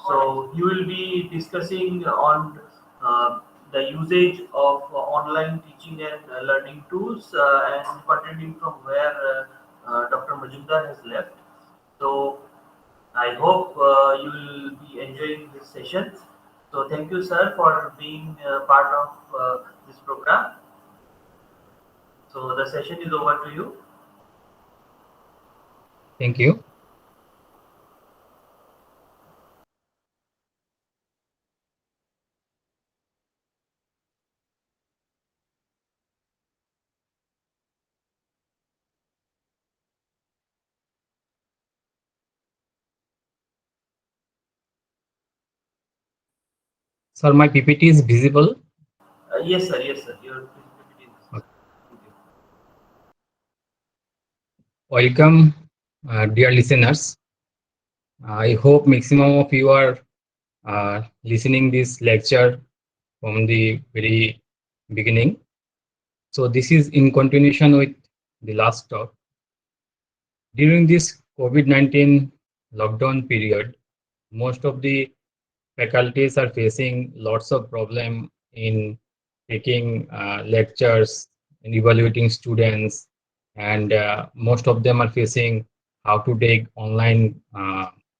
So you will be discussing on the usage of online teaching and learning tools and continuing from where Dr. Majumdar has left. So I hope you will be enjoying this session. So thank you, sir, for being part of this program. So the session is over to you. Thank you. Sir, my PPT is visible. Yes, sir. Yes, sir. Your PPT is Okay. thank you. Welcome, dear listeners. I hope maximum of you are listening this lecture from the very beginning. So this is in continuation with the last talk. During this COVID-19 lockdown period, most of the faculties are facing lots of problem in taking lectures and evaluating students, and most of them are facing how to take online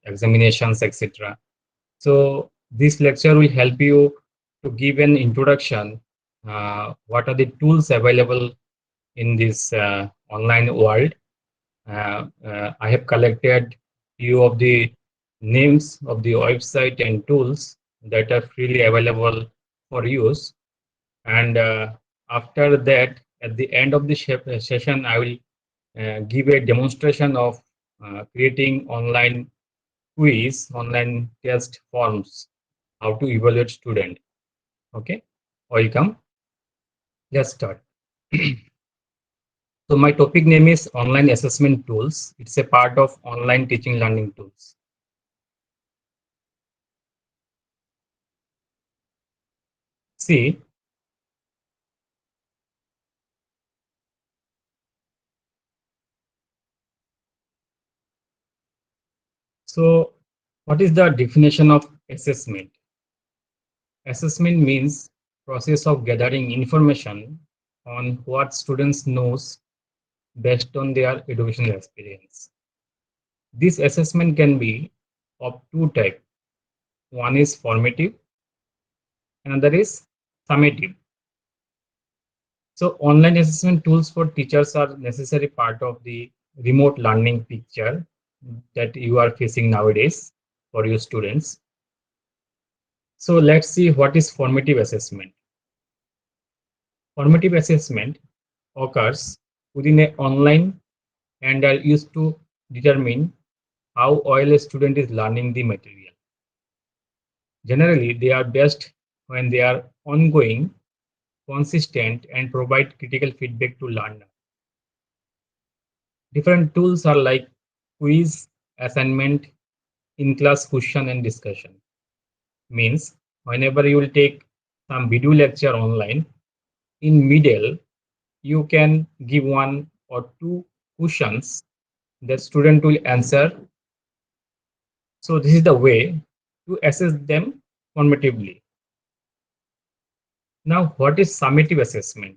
examinations, etc. So this lecture will help you to give an introduction, what are the tools available in this online world. I have collected few of the names of the website and tools that are freely available for use. And after that, at the end of the session, I will give a demonstration of creating online quiz, online test forms, how to evaluate student. Okay, welcome. Let's start. So my topic name is online assessment tools. It's a part of online teaching learning tools. See, so what is the definition of assessment? Assessment means process of gathering information on what students knows based on their educational experience. This assessment can be of two types. One is formative, another is summative. So online assessment tools for teachers are necessary part of the remote learning picture that you are facing nowadays for your students. So let's see what is formative assessment. Formative assessment occurs within an online and are used to determine how well a student is learning the material. Generally, they are best when they are ongoing, consistent, and provide critical feedback to learner. Different tools are like quiz, assignment, in-class question and discussion. Means whenever you will take some video lecture online, in middle, you can give one or two questions that student will answer. So this is the way to assess them formatively. Now, what is summative assessment?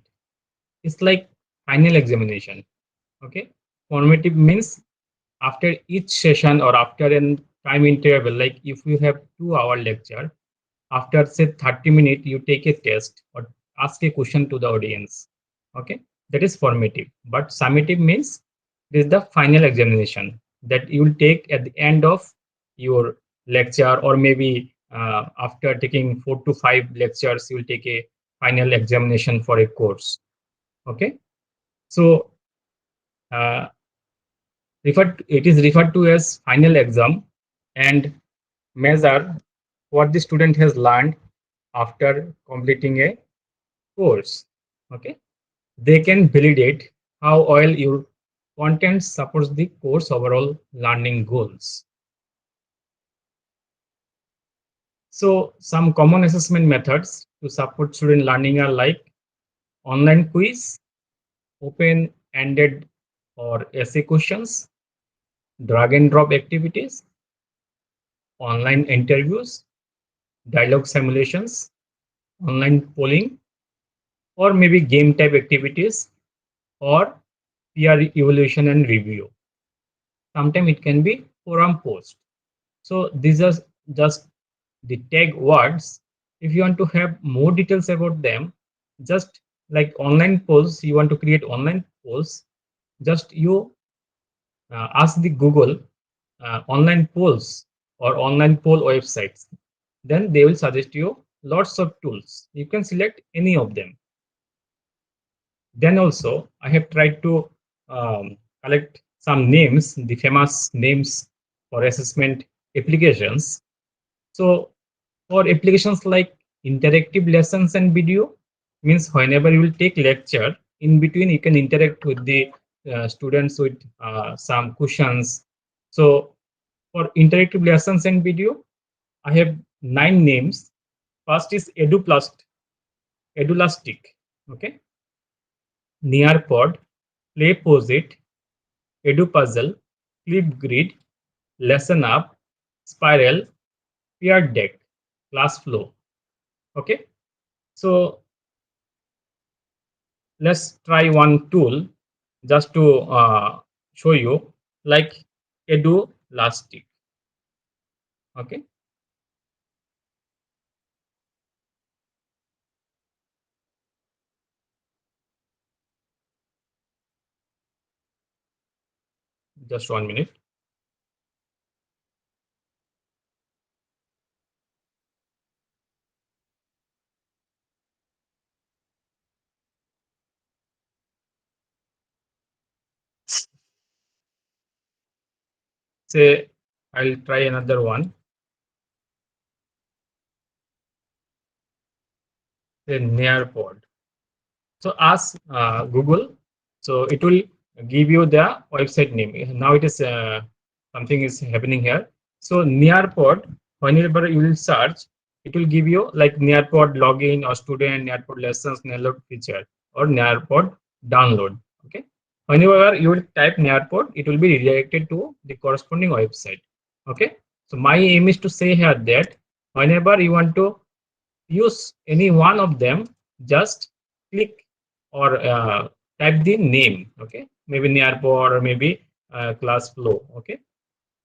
It's like final examination. Okay. Formative means after each session or after a time interval, like if you have 2 hour lecture, after say 30 minutes, you take a test or ask a question to the audience. Okay. That is formative. But summative means this is the final examination that you will take at the end of your lecture, or maybe after taking 4 to 5 lectures, you will take a final examination for a course. Okay. So uh, it is referred to as final exam and measure what the student has learned after completing a course. Okay, they can validate how well your content supports the course overall learning goals. So some common assessment methods to support student learning are like online quiz, open-ended or essay questions, drag and drop activities, online interviews, dialogue simulations, online polling, or maybe game type activities, or peer evaluation and review. Sometimes it can be forum post. So these are just the tag words. If you want to have more details about them, just like online polls, you want to create online polls, just you ask the Google online polls or online poll websites. Then they will suggest you lots of tools. You can select any of them. Then also, I have tried to collect some names, the famous names for assessment applications. So for applications like interactive lessons and video, means whenever you will take lecture, in between you can interact with the students with some questions. So for interactive lessons and video, I have 9 names. First is Edulastic, okay, Nearpod, Playposit, EduPuzzle, Flipgrid, Lesson Up, Spiral, Peer Deck, ClassFlow. Okay, so let's try one tool just to show you, like Edulastic. Okay, just 1 minute. Say I'll try another one. Say Nearpod. So ask Google. So it will give you the website name. Now it is something is happening here. So Nearpod, whenever you will search, it will give you like Nearpod login or student, Nearpod lessons, Nearpod feature, or Nearpod download. Okay. Whenever you will type Nearpod, it will be redirected to the corresponding website. Okay. So my aim is to say here that whenever you want to use any one of them, just click or type the name. Okay, maybe Nearpod or maybe ClassFlow. Okay,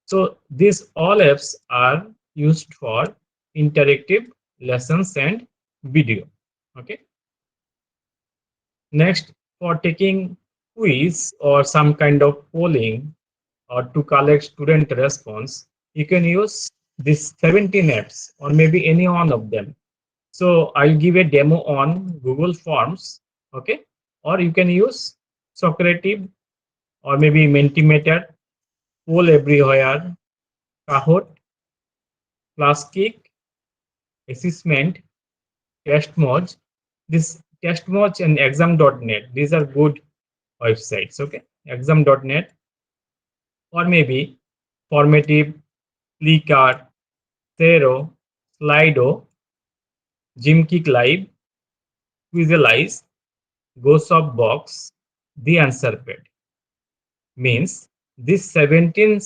so these all apps are used for interactive lessons and video. Okay, next, for taking quiz or some kind of polling or to collect student response, you can use these 17 apps or maybe any one of them. So I'll give a demo on Google Forms, okay? Or you can use Socrative or maybe Mentimeter, Poll Everywhere, Kahoot, Classkick, Assessment, TestMoz. This TestMoz and Exam.net, these are good websites, okay? Exam.net, or maybe Formative, Flickr, Zero, Slido, Gymkick Live, Quizalize, GoSoftBox, The Answer Pad. Means these 17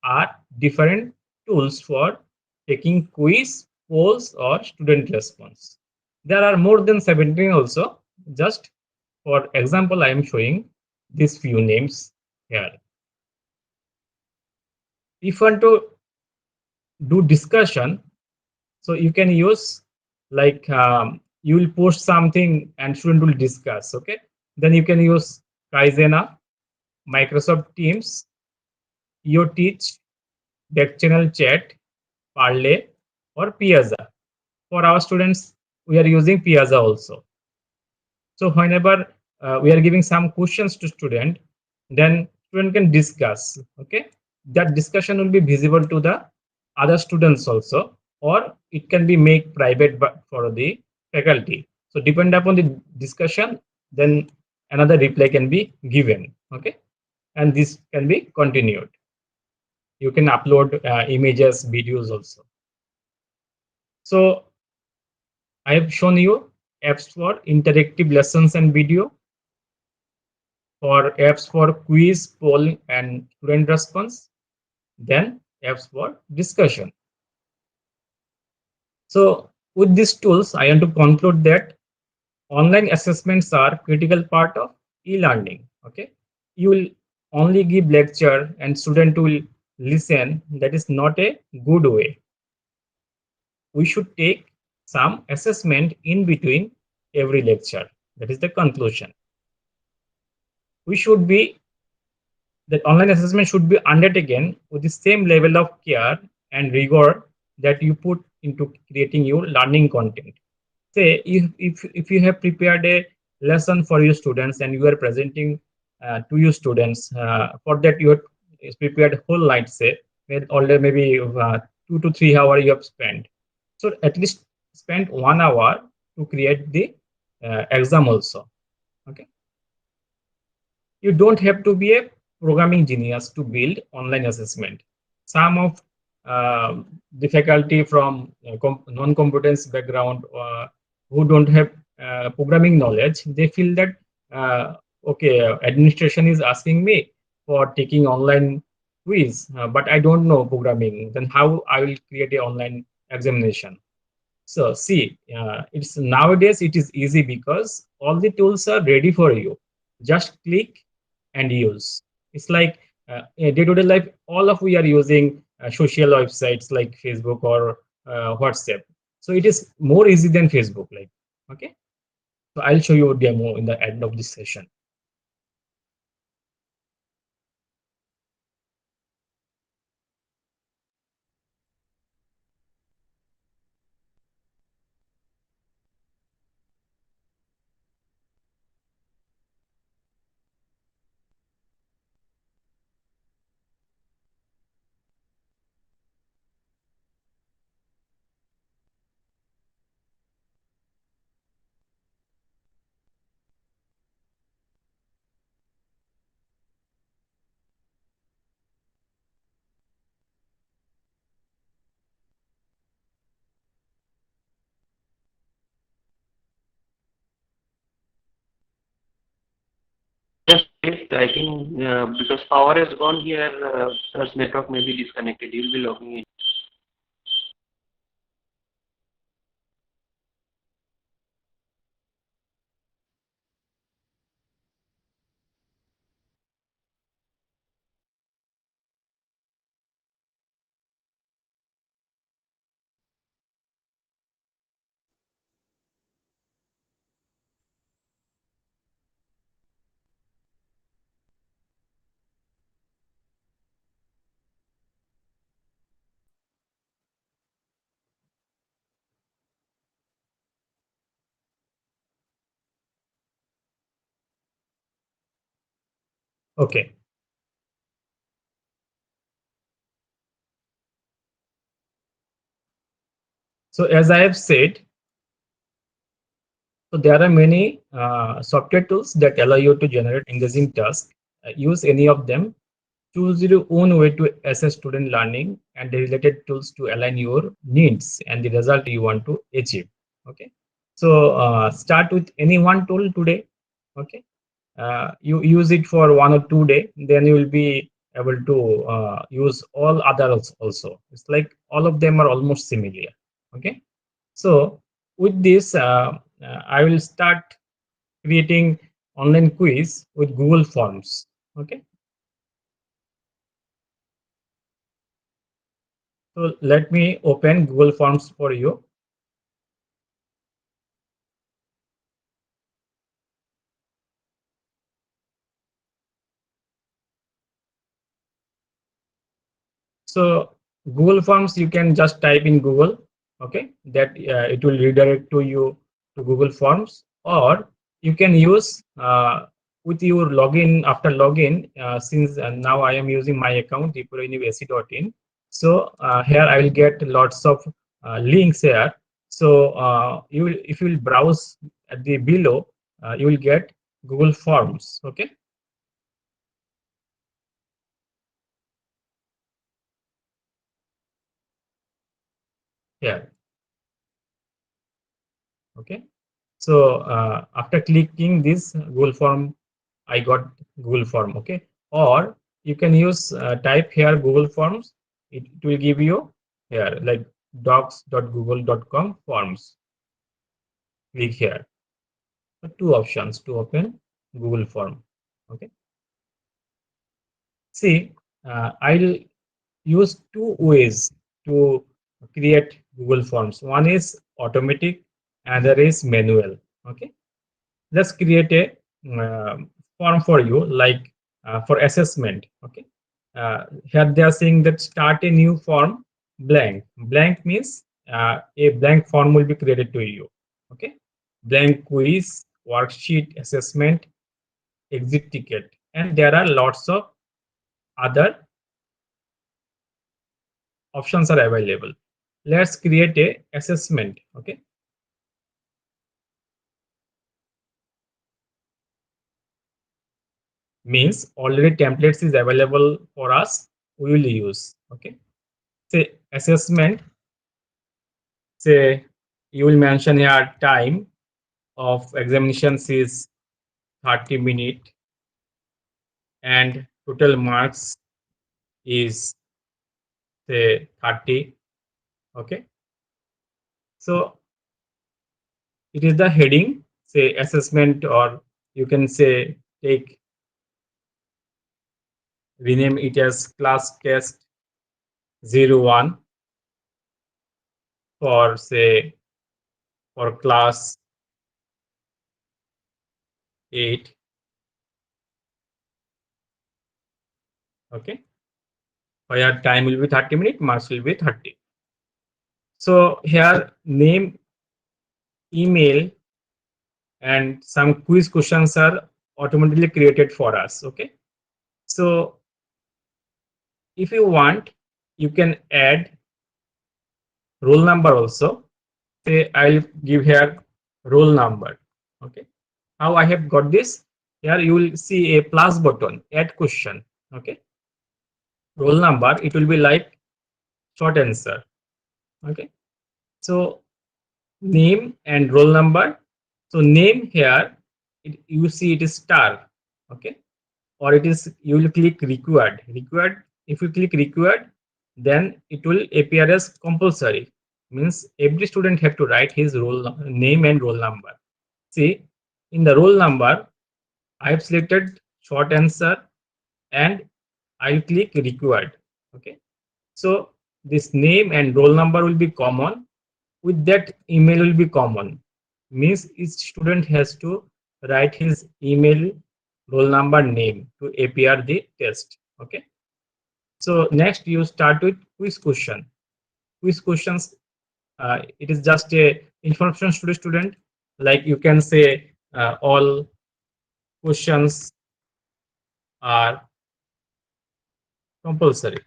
are different tools for taking quiz, polls, or student response. There are more than 17 also. Just for example, I am showing these few names here. If you want to do discussion, so you can use like you will post something and student will discuss. Okay, then you can use Kaizena, Microsoft Teams, EOTeach, Back Channel Chat, Parley, or Piazza. For our students, we are using Piazza also. So whenever we are giving some questions to student, then student can discuss. Okay, that discussion will be visible to the other students also, or it can be made private for the faculty. So depend upon the discussion, then another reply can be given. Okay, and this can be continued. You can upload images, videos also. So I have shown you apps for interactive lessons and video, for apps for quiz, poll, and student response, then apps for discussion. So with these tools, I want to conclude that online assessments are critical part of e-learning. Okay, you will only give lecture and student will listen. That is not a good way. We should take some assessment in between every lecture. That is the conclusion. We should be that online assessment should be undertaken with the same level of care and rigor that you put into creating your learning content. Say if you have prepared a lesson for your students and you are presenting to your students, for that you have prepared whole night, say maybe 2 to 3 hours you have spent, so at least spend 1 hour to create the exam also. Okay, you don't have to be a programming genius to build online assessment. Some of the faculty from non-competence background who don't have programming knowledge, they feel that okay, administration is asking me for taking online quiz, but I don't know programming. Then how I will create a online examination? So see, it's nowadays it is easy because all the tools are ready for you. Just click and use. It's like in day-to-day life, all of we are using social websites like Facebook or WhatsApp. So it is more easy than Facebook. Like, okay. So I'll show you a demo in the end of this session. Just wait, I think because power has gone here, his network may be disconnected. He will be logging in. Okay. So as I have said, so there are many software tools that allow you to generate engaging tasks. Use any of them. Choose your own way to assess student learning and the related tools to align your needs and the result you want to achieve. Okay. So start with any one tool today. Okay. You use it for 1 or 2 days, then you will be able to use all others also. It's like all of them are almost similar. Okay. So with this, I will start creating online quiz with Google Forms. Okay. So let me open Google Forms for you. So Google Forms, you can just type in Google, okay, that it will redirect to you to Google Forms, or you can use with your login. After login, since now I am using my account tripuranivasi.in, so here I will get lots of links here. So you will, if you will browse at the below, you will get Google Forms, okay. Here, okay. So after clicking this Google form, I got Google form, okay. Or you can use type here Google Forms. It will give you here like docs.google.com forms. Click here. Two options to open Google form. Okay. See, I'll use two ways to create Google Forms. One is automatic, other is manual. Okay, let's create a form for you, like for assessment. Okay, here they are saying that start a new form blank. Blank means a blank form will be created to you. Okay, blank quiz, worksheet, assessment, exit ticket, and there are lots of other options are available. Let's create a assessment. Okay, means already templates is available for us, we will use. Okay, say assessment, say you will mention here time of examinations is 30 minutes and total marks is say 30. Okay, so it is the heading, say assessment, or you can say take rename it as class test 01 for say for class 8. Okay, where time will be 30 minutes, marks will be 30. So here name, email, and some quiz questions are automatically created for us. Okay, so if you want, you can add roll number also. Say I'll give here roll number. Okay, how I have got this? Here you will see a plus button, add question. Okay, roll number, it will be like short answer. Okay, so name and roll number. So name here, you see it is star. Okay, or it is, you will click required. Required, if you click required, then it will appear as compulsory. Means every student have to write his name and roll number. See, in the roll number, I have selected short answer and I'll click required. Okay, so this name and roll number will be common, with that email will be common. Means each student has to write his email, roll number, name to appear the test. Okay, so next you start with quiz question. Quiz questions, it is just a information to the student, like you can say all questions are compulsory.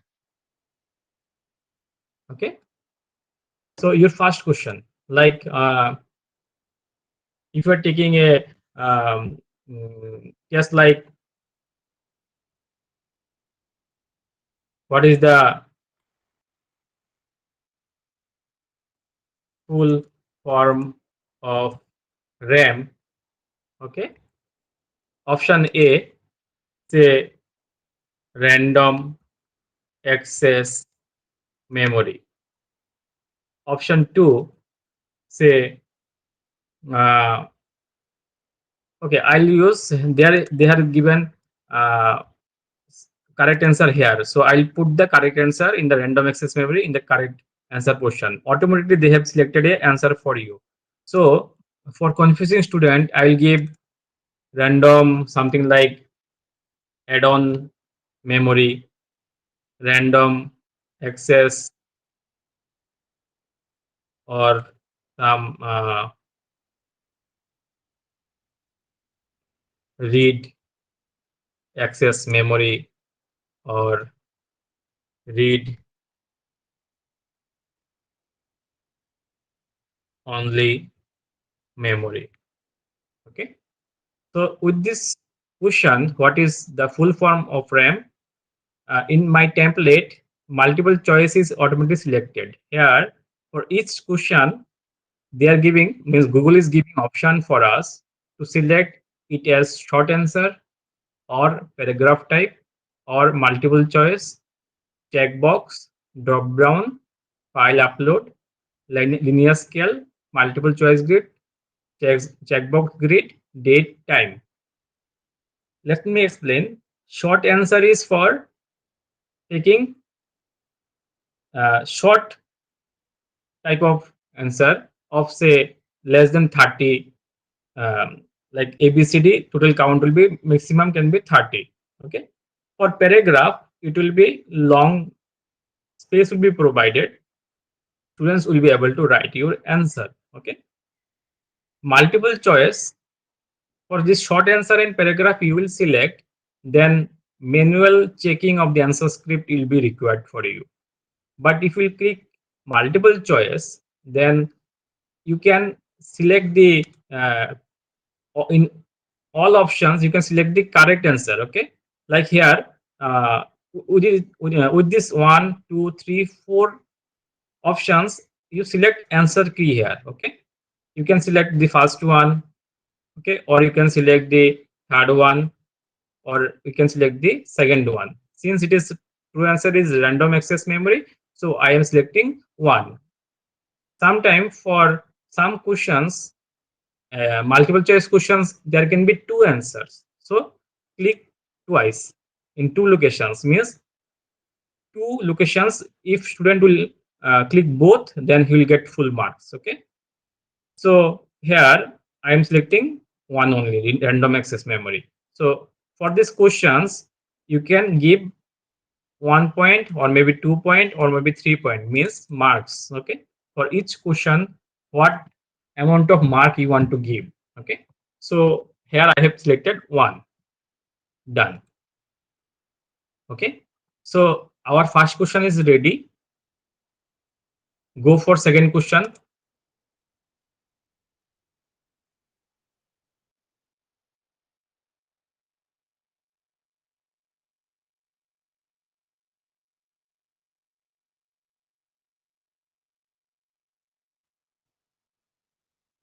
Okay, so your first question, like if you are taking a just like what is the full form of RAM? Okay, option A, say random access memory. Option 2, say uh, okay, I'll use there, they have given uh, correct answer here, so I'll put the correct answer in the random access memory in the correct answer portion. Automatically they have selected a answer for you. So for confusing student, I'll give random something like add-on memory, random access, or some read access memory, or read only memory. Okay, so with this question, what is the full form of RAM? In my template, multiple choice is automatically selected. Here for each question they are giving, means Google is giving option for us to select it as short answer or paragraph type or multiple choice, checkbox, drop down, file upload, linear scale, multiple choice grid, checkbox grid, date, time. Let me explain. Short answer is for taking short type of answer of say less than 30, like ABCD total count will be maximum can be 30. Okay. For paragraph, it will be long, space will be provided. Students will be able to write your answer. Okay. Multiple choice, for this short answer and paragraph you will select, then manual checking of the answer script will be required for you. But if you click multiple choice, then you can select the in all options you can select the correct answer. Okay, like here, with this 1, 2, 3, 4 options, you select answer key here. Okay, you can select the first one, okay, or you can select the third one, or you can select the second one. Since it is true answer is random access memory, so I am selecting one. Sometime for some questions, multiple choice questions, there can be two answers, so click twice in two locations, means two locations. If student will click both, then he will get full marks. Okay, so here I am selecting one only in random access memory. So for these questions you can give 1 point or maybe 2 point or maybe 3 point, means marks. Okay, for each question what amount of mark you want to give. Okay, so here I have selected one. Done. Okay, so our first question is ready. Go for second question.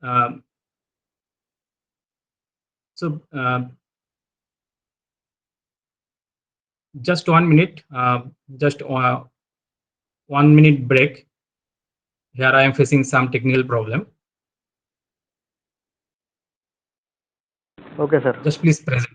um, so just 1 minute, just 1 minute break. Here I am facing some technical problem. Okay, sir. Just please present.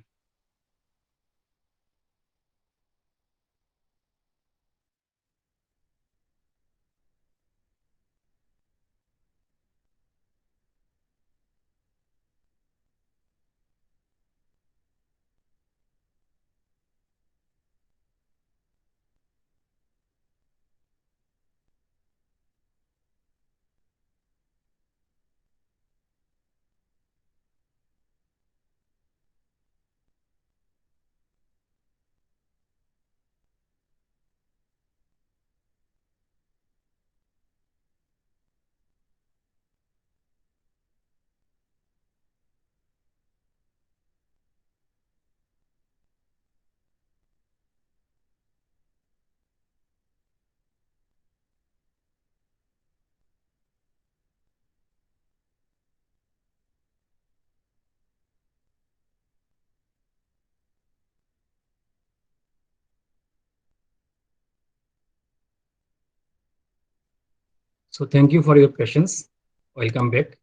So thank you for your patience. Welcome back.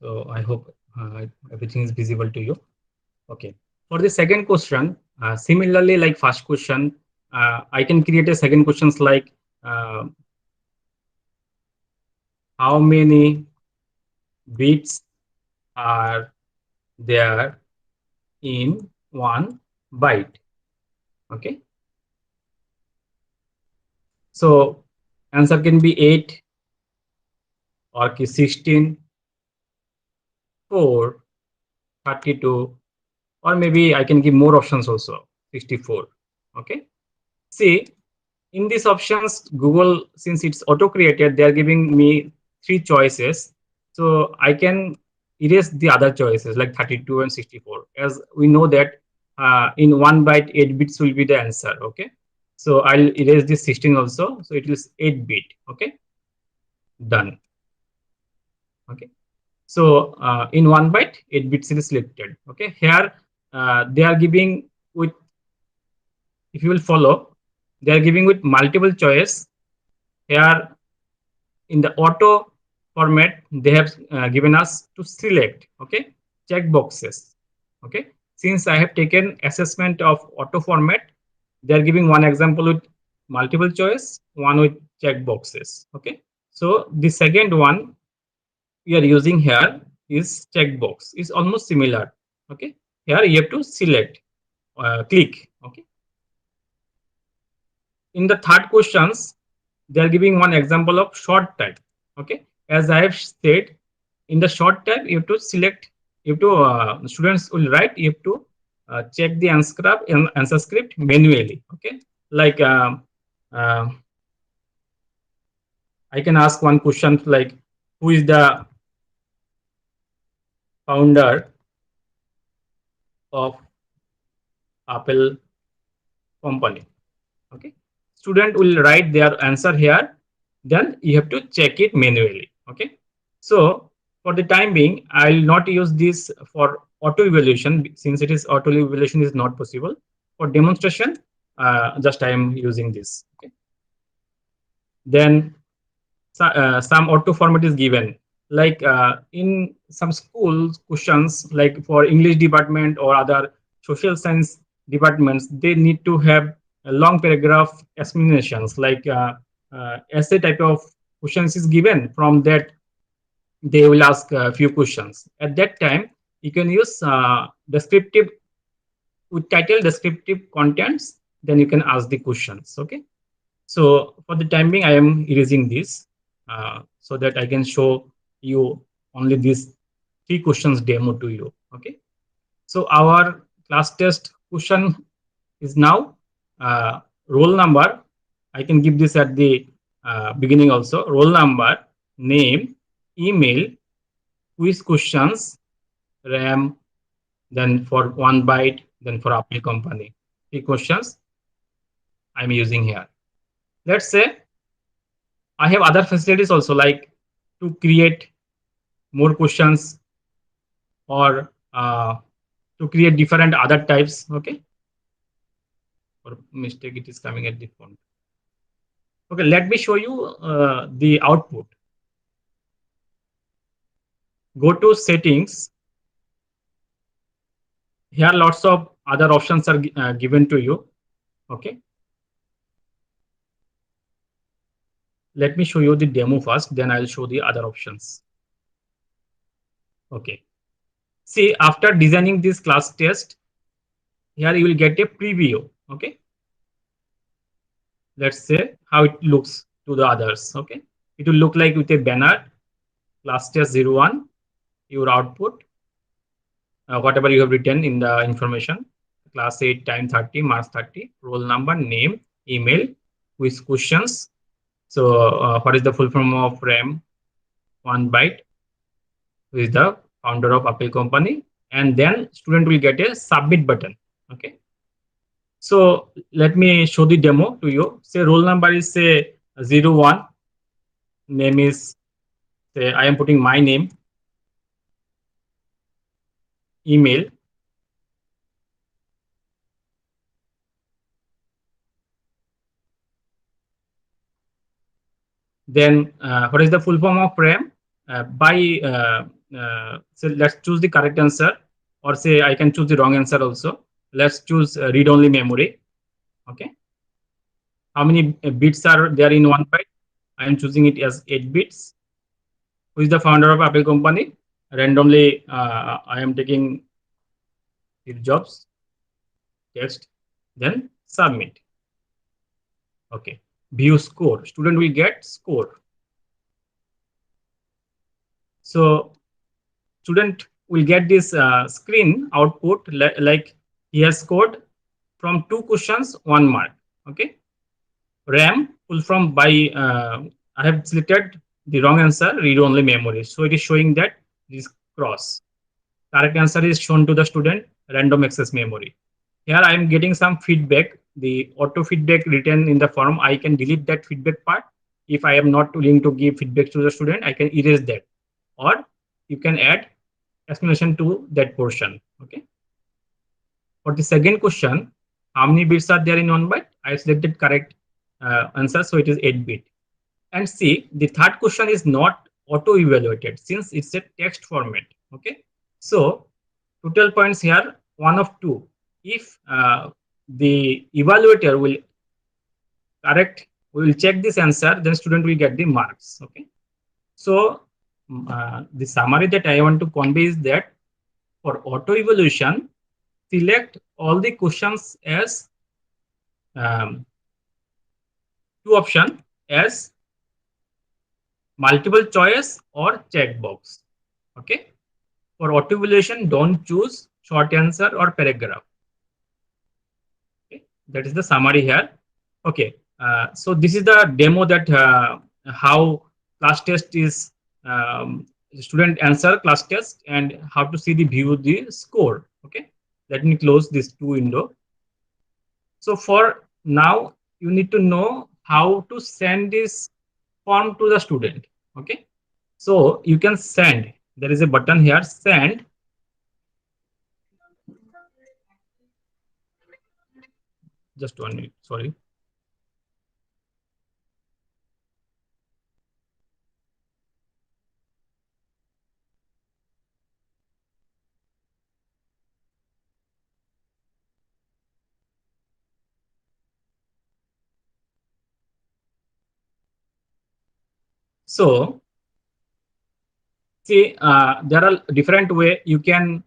So I hope everything is visible to you. Okay. For the second question, similarly like first question, I can create a second questions like how many bits are there in 1 byte. Okay. So answer can be 8 or 16, 4, 32, or maybe I can give more options also, 64. Okay. See, in these options, Google, since it's auto created, they are giving me 3 choices. So I can erase the other choices like 32 and 64, as we know that in 1 byte, 8 bits will be the answer. Okay. So I'll erase this 16 also. So it is 8 bit. Okay. Done. Okay. So in 1 byte, 8 bits is selected. Okay. Here they are giving with, if you will follow, They are giving with multiple choice. Here in the auto format, they have given us to select, okay, check boxes. Okay, since I have taken assessment of auto format, they are giving one example with multiple choice, one with check boxes. Okay, so the second one we are using here is checkbox. Is almost similar. Okay, here you have to select, click. Okay, in the third questions, they are giving one example of short type. Okay, as I have said, in the short type you have to select, you have to students will write, you have to check the answer script manually. Okay, like uh, I can ask one question like, who is the founder of Apple company? Okay, student will write their answer here, then you have to check it manually. Okay, so for the time being I will not use this for auto evaluation, since it is auto evaluation is not possible. For demonstration, just I am using this. Okay, then some auto format is given, like in some schools questions, like for English department or other social science departments, they need to have a long paragraph explanations, like essay type of questions is given. From that they will ask a few questions. At that time you can use descriptive, with title descriptive contents, then you can ask the questions. Okay, so for the time being, I am erasing this so that I can show you only these three questions demo to you. Okay. So our class test question is now roll number. I can give this at the beginning also. Roll number, name, email, quiz questions, RAM, then for 1 byte, then for Apple company. Three questions I'm using here. Let's say I have other facilities also, like to create more questions, or to create different other types. Okay, or mistake it is coming at the front. Okay, let me show you the output. Go to settings. Here lots of other options are given to you. Okay, let me show you the demo first, then I'll show the other options. Okay, see, after designing this class test, here you will get a preview. Okay, let's say how it looks to the others. Okay, it will look like with a banner, class test 01, your output, whatever you have written in the information, class 8, time 30, marks 30, roll number, name, email, quiz questions. So what is the full form of RAM? 1 byte, who is the founder of Apple company, and then student will get a submit button. Okay, so let me show the demo to you. Say roll number is say 01, name is, say I am putting my name, email, then what is the full form of RAM? So let's choose the correct answer, or say I can choose the wrong answer also. Let's choose read only memory. Okay, how many bits are there in 1 byte? I am choosing it as 8 bits. Who is the founder of Apple company? Randomly I am taking Steve Jobs. Text, then submit. Okay, view score, student will get score. So student will get this screen output, like he has scored from 2 questions 1 mark. Okay, RAM full from by I have selected the wrong answer, read only memory, so it is showing that this cross. Correct answer is shown to the student, random access memory. Here I am getting some feedback, the auto feedback written in the form. I can delete that feedback part. If I am not willing to give feedback to the student, I can erase that, or you can add explanation to that portion. Okay, for the second question, how many bits are there in 1 byte. I selected correct answer, so it is 8 bit. And see, the third question is not auto evaluated since it's a text format. Okay, so total points here 1 of 2. If the evaluator will correct, we will check this answer, then student will get the marks. Okay, so the summary that I want to convey is that for auto evaluation, select all the questions as um, two option as multiple choice or checkbox. Okay, for auto evaluation, don't choose short answer or paragraph. Okay, that is the summary here. Okay, so this is the demo that how class test is student answer class test and how to see the view the score. Okay, let me close this two window. So for now, you need to know how to send this form to the student. Okay, so you can send. There is a button here, send. Just 1 minute. Sorry. So see, there are different way you can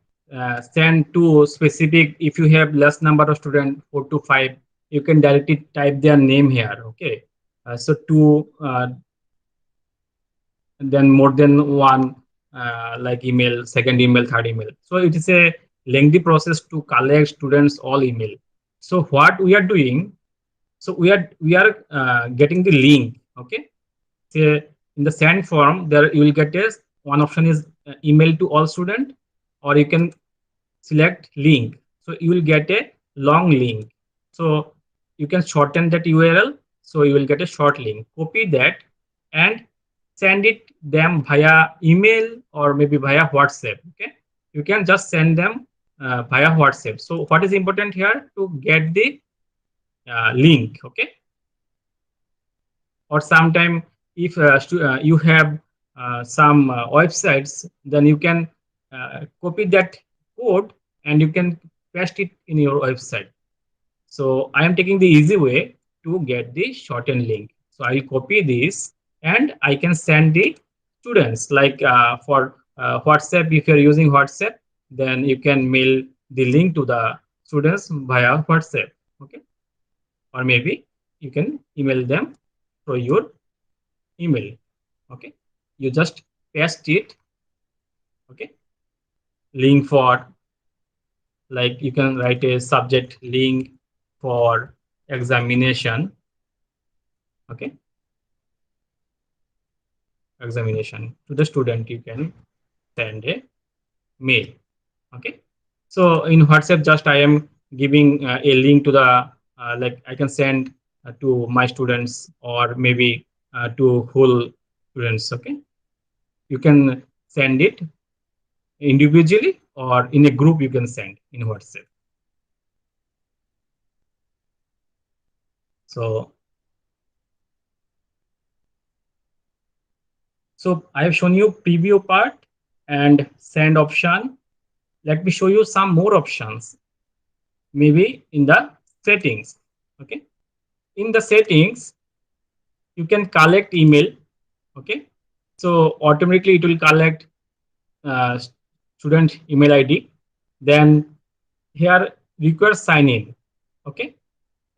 send to specific. If you have less number of students, 4 to 5, you can directly type their name here. Okay, so to then more than one like email, second email, third email. So it is a lengthy process to collect students all email. So what we are doing, so we are getting the link. Okay, say in the send form there you will get a one option is email to all student, or you can select link. So you will get a long link. So you can shorten that URL. So you will get a short link. Copy that and send it them via email or maybe via WhatsApp. Okay, you can just send them via WhatsApp. So what is important here to get the link. Okay, or sometime if you have some websites, then you can copy that code and you can paste it in your website. So I am taking the easy way to get the shortened link. So I will copy this and I can send the students like for WhatsApp. If you're using WhatsApp, then you can mail the link to the students via WhatsApp. Okay, or maybe you can email them through your email. Okay, you just paste it. Okay, link for, like you can write a subject link for examination. Okay, examination to the student, you can send a mail. Okay, so in WhatsApp just I am giving a link to the like I can send to my students or maybe to whole students. Okay, you can send it individually or in a group, you can send in WhatsApp. So I have shown you preview part and send option. Let me show you some more options. Maybe in the settings. Okay, in the settings you can collect email. Okay, so automatically it will collect uh, student email ID. Then here require sign in. Okay,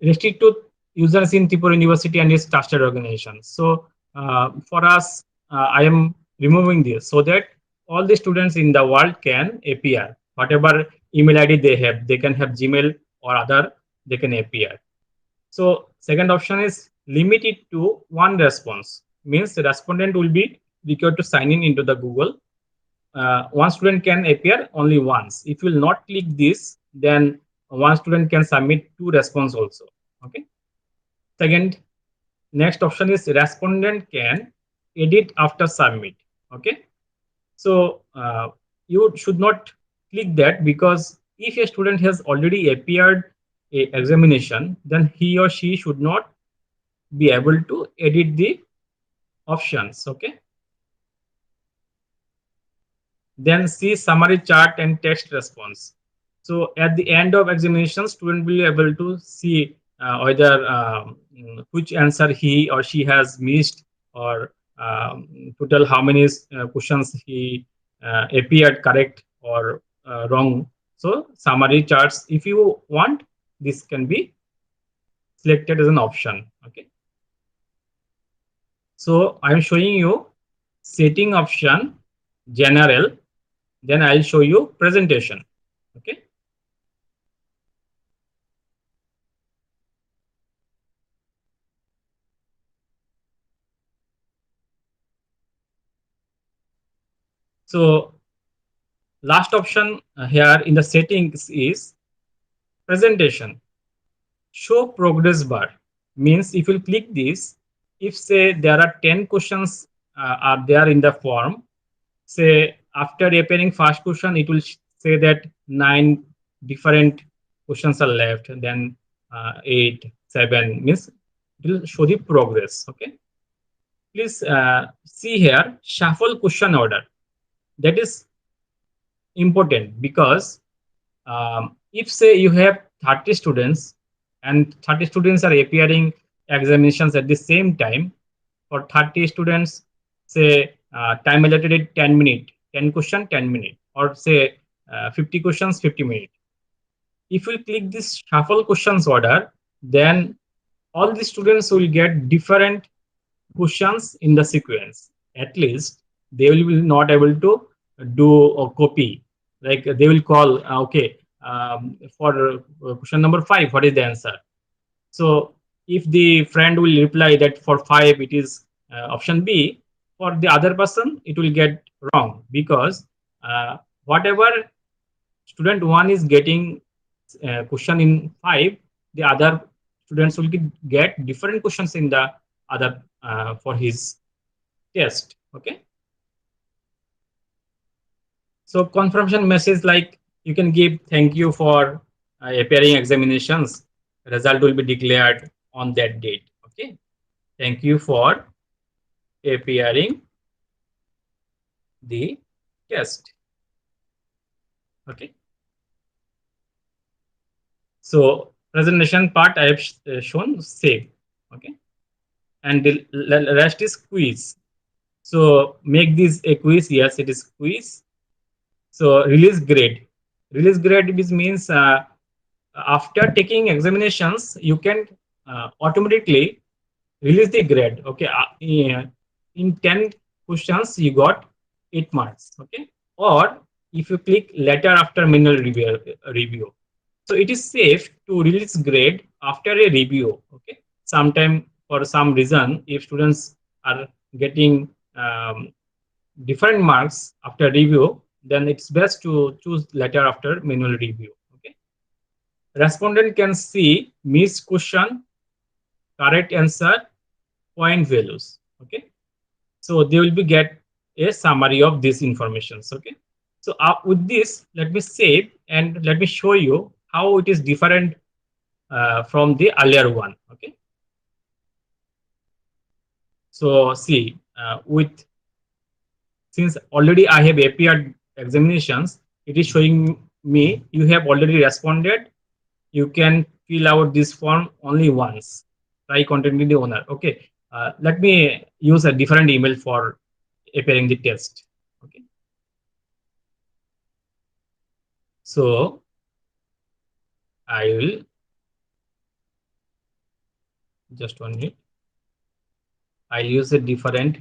restrict to users in Tripura University and its trusted organizations. So for us, I am removing this so that all the students in the world can appear. Whatever email ID they have, they can have Gmail or other, they can appear. So second option is limit it to one response. Means the respondent will be required to sign in into the Google. One student can appear only once. If you will not click this, then one student can submit two response also. Okay. Second, next option is respondent can edit after submit. Okay, so you should not click that, because if a student has already appeared a examination, then he or she should not be able to edit the options. Okay. Then see summary chart and text response. So at the end of examination, student will be able to see whether which answer he or she has missed, or total how many questions he appeared correct or wrong. So summary charts, if you want, this can be selected as an option. Okay. So I'm showing you setting option, general, then I'll show you presentation. Okay. So last option here in the settings is presentation. Show progress bar means if you click this, if say there are 10 questions are there in the form, say after appearing first question, it will say that 9 different questions are left, and then 8, 7 means it will show the progress. Okay. Please see here shuffle question order. That is important because if say you have 30 students and 30 students are appearing examinations at the same time, for 30 students, say time allotted is 10 minutes, 10 question 10 minutes, or say 50 questions 50 minutes. If we click this shuffle questions order, then all the students will get different questions in the sequence. At least they will be not able to do a copy. Like they will call, okay, for question number 5, what is the answer? So if the friend will reply that for 5 it is option B, for the other person it will get wrong, because whatever student 1 is getting question in 5, the other students will get different questions in the other for his test. Okay. So confirmation message, like you can give thank you for appearing examinations, result will be declared on that date. Okay. Thank you for appearing the test. Okay. So presentation part I have shown save. Okay. And the rest is quiz. So make this a quiz. Yes, it is quiz. So release grade. Release grade means after taking examinations, you can automatically release the grade. Okay. In 10 questions, you got 8 marks. Okay. Or if you click letter after manual review. So it is safe to release grade after a review. Okay. Sometime for some reason, if students are getting different marks after review, then it's best to choose letter after manual review. Okay. Respondent can see missed question, correct answer, point values. Okay. So they will be get a summary of these informations. Okay. So with this, let me save and let me show you how it is different from the earlier one. Okay. So see, with since already I have appeared examinations, it is showing me you have already responded. You can fill out this form only once. Try contacting the owner. Okay. Let me use a different email for appearing the test. Okay. So I will just 1 minute. I'll use a different.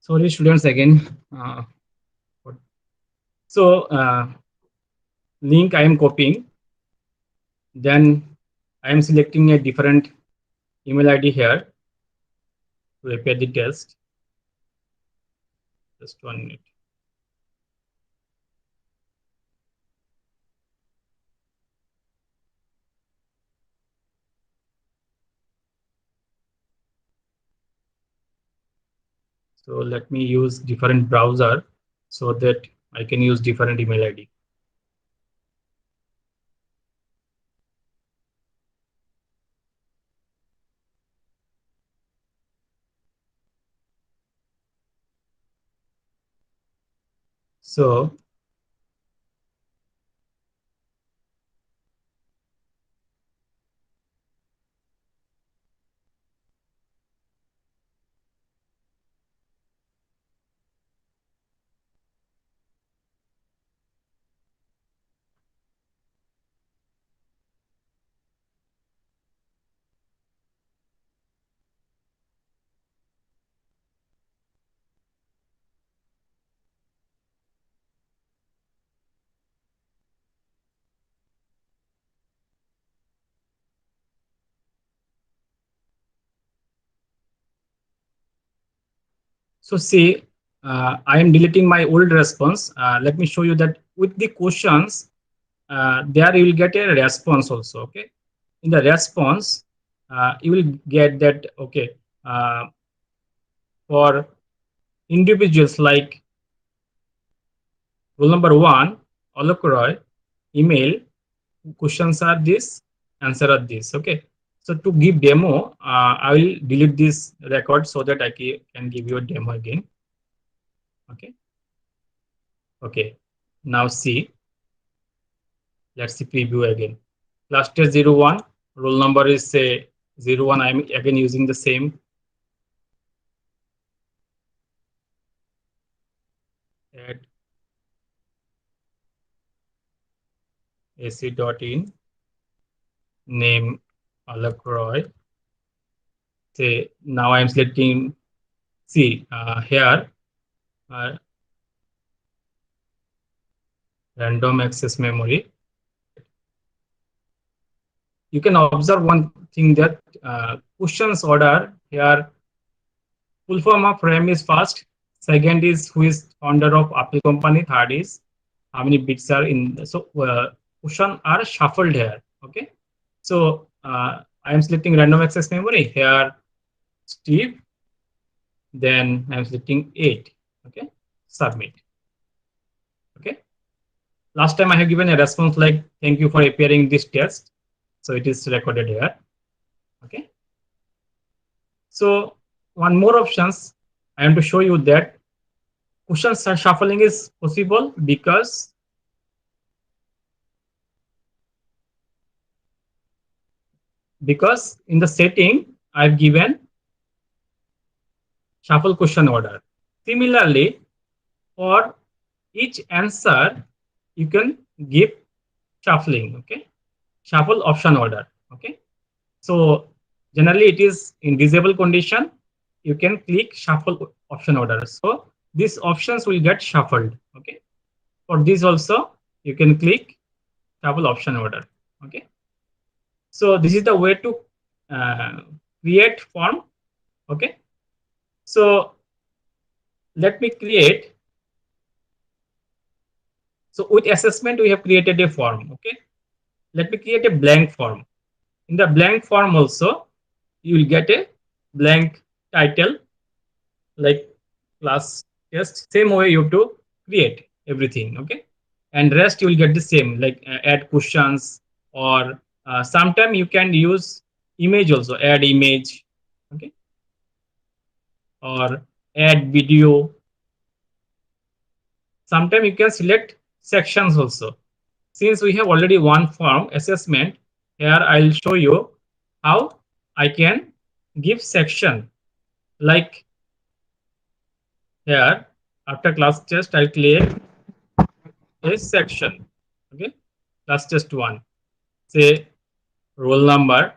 Sorry, students, again. So link I am copying. Then I am selecting a different email ID here to appear the test. Just 1 minute. So let me use different browser so that I can use different email ID. So see, I am deleting my old response. Let me show you that with the questions, there you will get a response also. Okay, in the response, you will get that. Okay, for individuals like rule number one, Alok Roy, email questions are this, answer are this. Okay, so to give demo, I will delete this record so that I can give you a demo again. Okay. Okay, now see, let's see preview again. Last test 01, roll number is say 01. I'm again using the same at ac.in, name Alok Roy. Say now I'm selecting, see here, uh, random access memory. You can observe one thing that questions order here, full form of RAM is first, second is who is founder of Apple company, third is how many bits are in. So question are shuffled here. Okay, so I am selecting random access memory here, Steve, then I am selecting 8. Okay, submit. Okay, last time I have given a response like thank you for appearing this test, so it is recorded here. Okay, so one more options I am to show you that question shuffling is possible because in the setting I've given shuffle question order. Similarly, for each answer, you can give shuffling. Okay, shuffle option order. Okay, so generally it is in disable condition. You can click shuffle option order. So these options will get shuffled. Okay, for this also you can click shuffle option order. Okay, so this is the way to uh, create form. Okay, so let me create. So with assessment, we have created a form. Okay, let me create a blank form. In the blank form also, you will get a blank title like class test. Same way you have to create everything. Okay, and rest you will get the same like add questions or sometime you can use image also, add image. Okay, or add video. Sometime you can select sections also. Since we have already one form assessment, here I'll show you how I can give section. Like here, after class test, I'll create a section. Okay, class test one. Say roll number,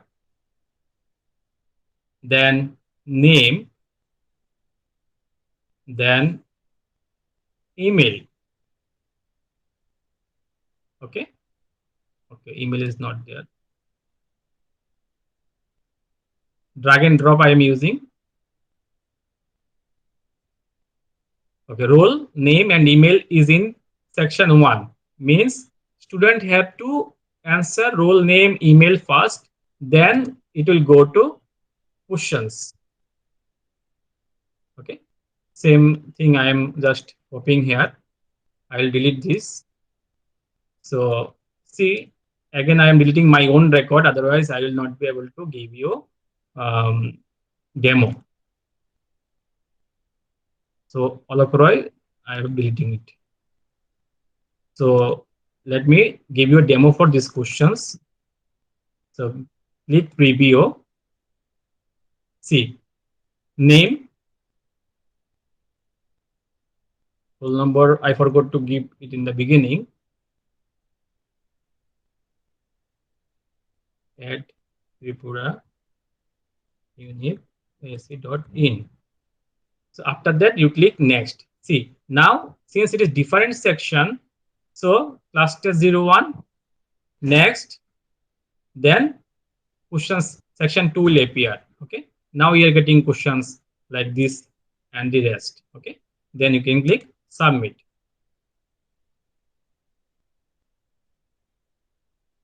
then name, then email. Okay, email is not there. Drag and drop I am using. Okay, role name and email is in section 1, means student have to answer role name email first, then it will go to questions. Okay, same thing I am just copying here. I will delete this. So see, again I am deleting my own record, otherwise I will not be able to give you demo. So Alok Roy, I am deleting it. So let me give you a demo for these questions. So click preview. See, name, roll number. I forgot to give it in the beginning. At Tripura Unip.ac.in. So after that, you click next. See, now since it is different section, so cluster 01, next, then questions section 2 will appear. Okay, now you are getting questions like this and the rest. Okay, then you can click submit.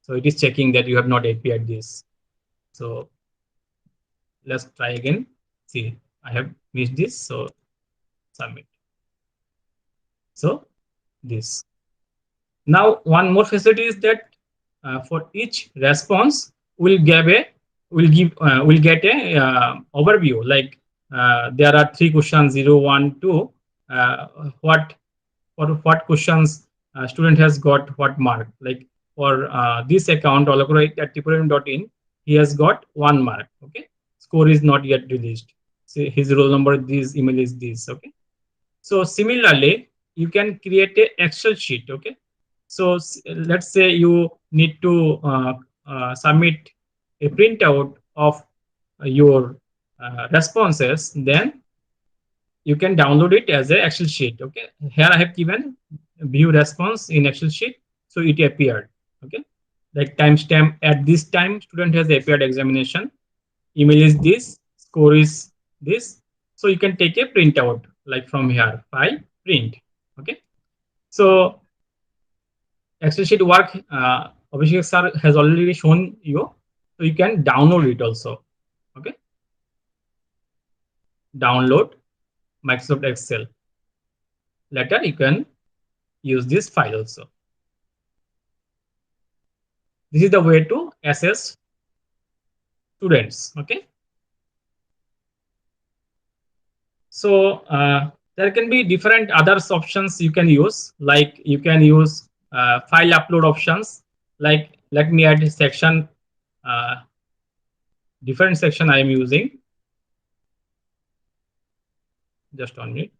So it is checking that you have not appeared this. So let's try again. See, I have missed this, so submit. So this. Now one more facility is that for each response we'll give a we'll get a overview, like there are 3 questions, 0, 1, 2. What for what questions student has got what mark, like for this account at tipurium.in, he has got 1 mark. Okay, score is not yet released. So his roll number, this email is this. Okay, so similarly you can create a Excel sheet. Okay, so let's say you need to submit a printout of your responses, then you can download it as a Excel sheet. Okay, here I have given view response in Excel sheet, so it appeared. Okay, like timestamp at this time student has appeared examination, email is this, score is this. So you can take a printout like from here, file, print. Okay, so Excel sheet work, Abhishek sir has already shown you, so you can download it also. Okay, download Microsoft Excel. Later you can use this file also. This is the way to assess students. Okay, so there can be different other options you can use, like you can use file upload options. Like let me add a section, uh, different section I am using. Just on it.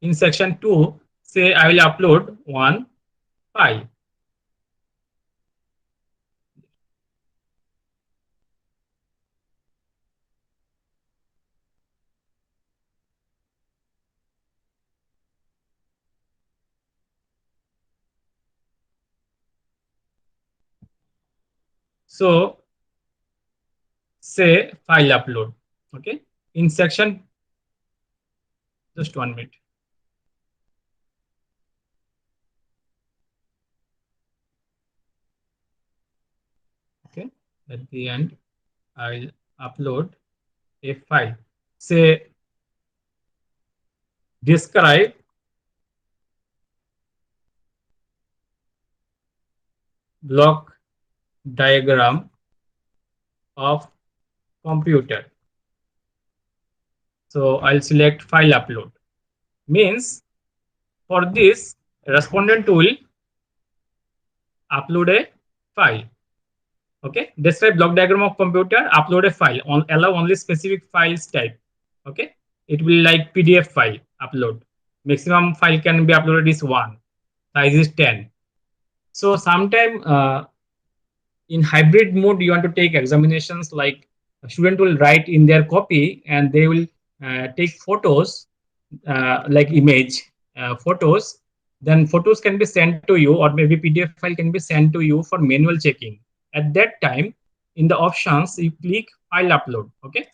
In section 2, say I will upload one file. So say file upload. Okay, in section, just 1 minute. Okay, at the end I will upload a file. Say describe block diagram of computer. So I'll select file upload. Means for this, respondent will upload a file. Okay, describe block diagram of computer, upload a file, allow only specific files type. Okay, it will like PDF file upload. Maximum file can be uploaded is 1, size is 10. So sometime in hybrid mode you want to take examinations, like a student will write in their copy and they will take photos, like image photos, then photos can be sent to you, or maybe PDF file can be sent to you for manual checking. At that time, in the options you click file upload. Okay,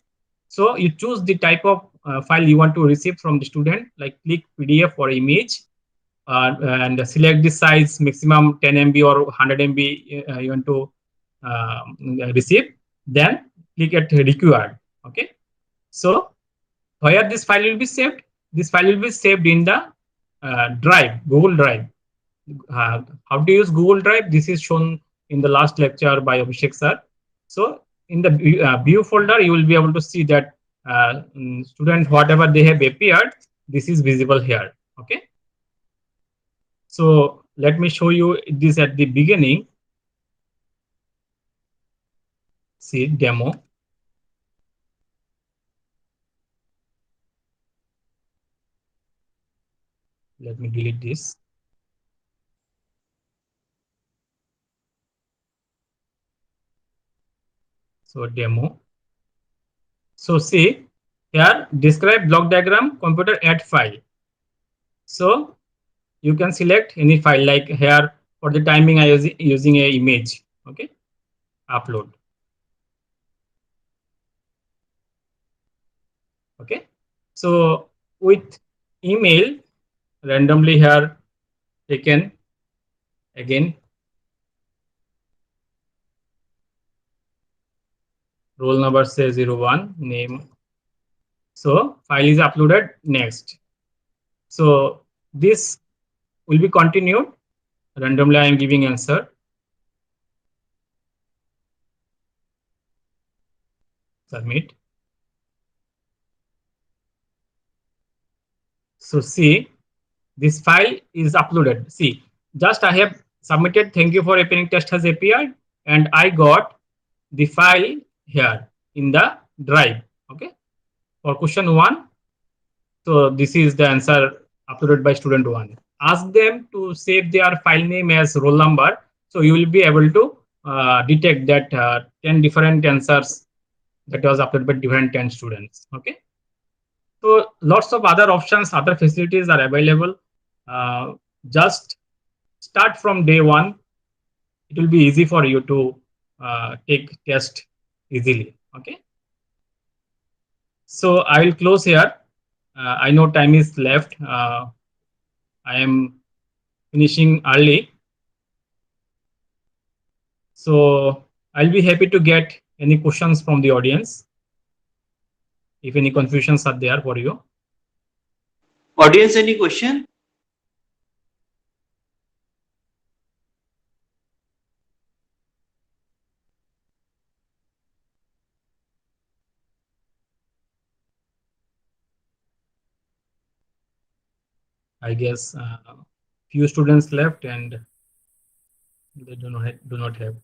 so you choose the type of file you want to receive from the student, like click PDF or image, and select the size, maximum 10 MB or 100 MB you want to receive. Then click at required. Okay, so where this file will be saved? This file will be saved in the Drive, Google Drive. How to use Google Drive? This is shown in the last lecture by Abhishek sir. So in the view folder, you will be able to see that student whatever they have appeared, this is visible here. Okay. So let me show you this at the beginning. See demo. Let me delete this. So demo. So see here, describe block diagram, computer add file. So you can select any file, like here for the timing I was using a image. Okay, upload. Okay, so with email randomly here taken again, roll number say 01, name. So file is uploaded. Next, so this will be continued. Randomly I am giving answer. Submit. So see, this file is uploaded. See, just I have submitted, thank you for appearing, test has appeared, and I got the file here in the Drive. Okay, for question 1. So this is the answer uploaded by student 1. Ask them to save their file name as roll number, so you will be able to detect that 10 different answers that was uploaded by different 10 students. Okay, so lots of other options, other facilities are available. Uh, just start from day one. It will be easy for you to take test easily. Okay, so I will close here. I know time is left. I am finishing early, so I'll be happy to get any questions from the audience if any confusions are there for you. Audience, any question? I guess few students left and they do not have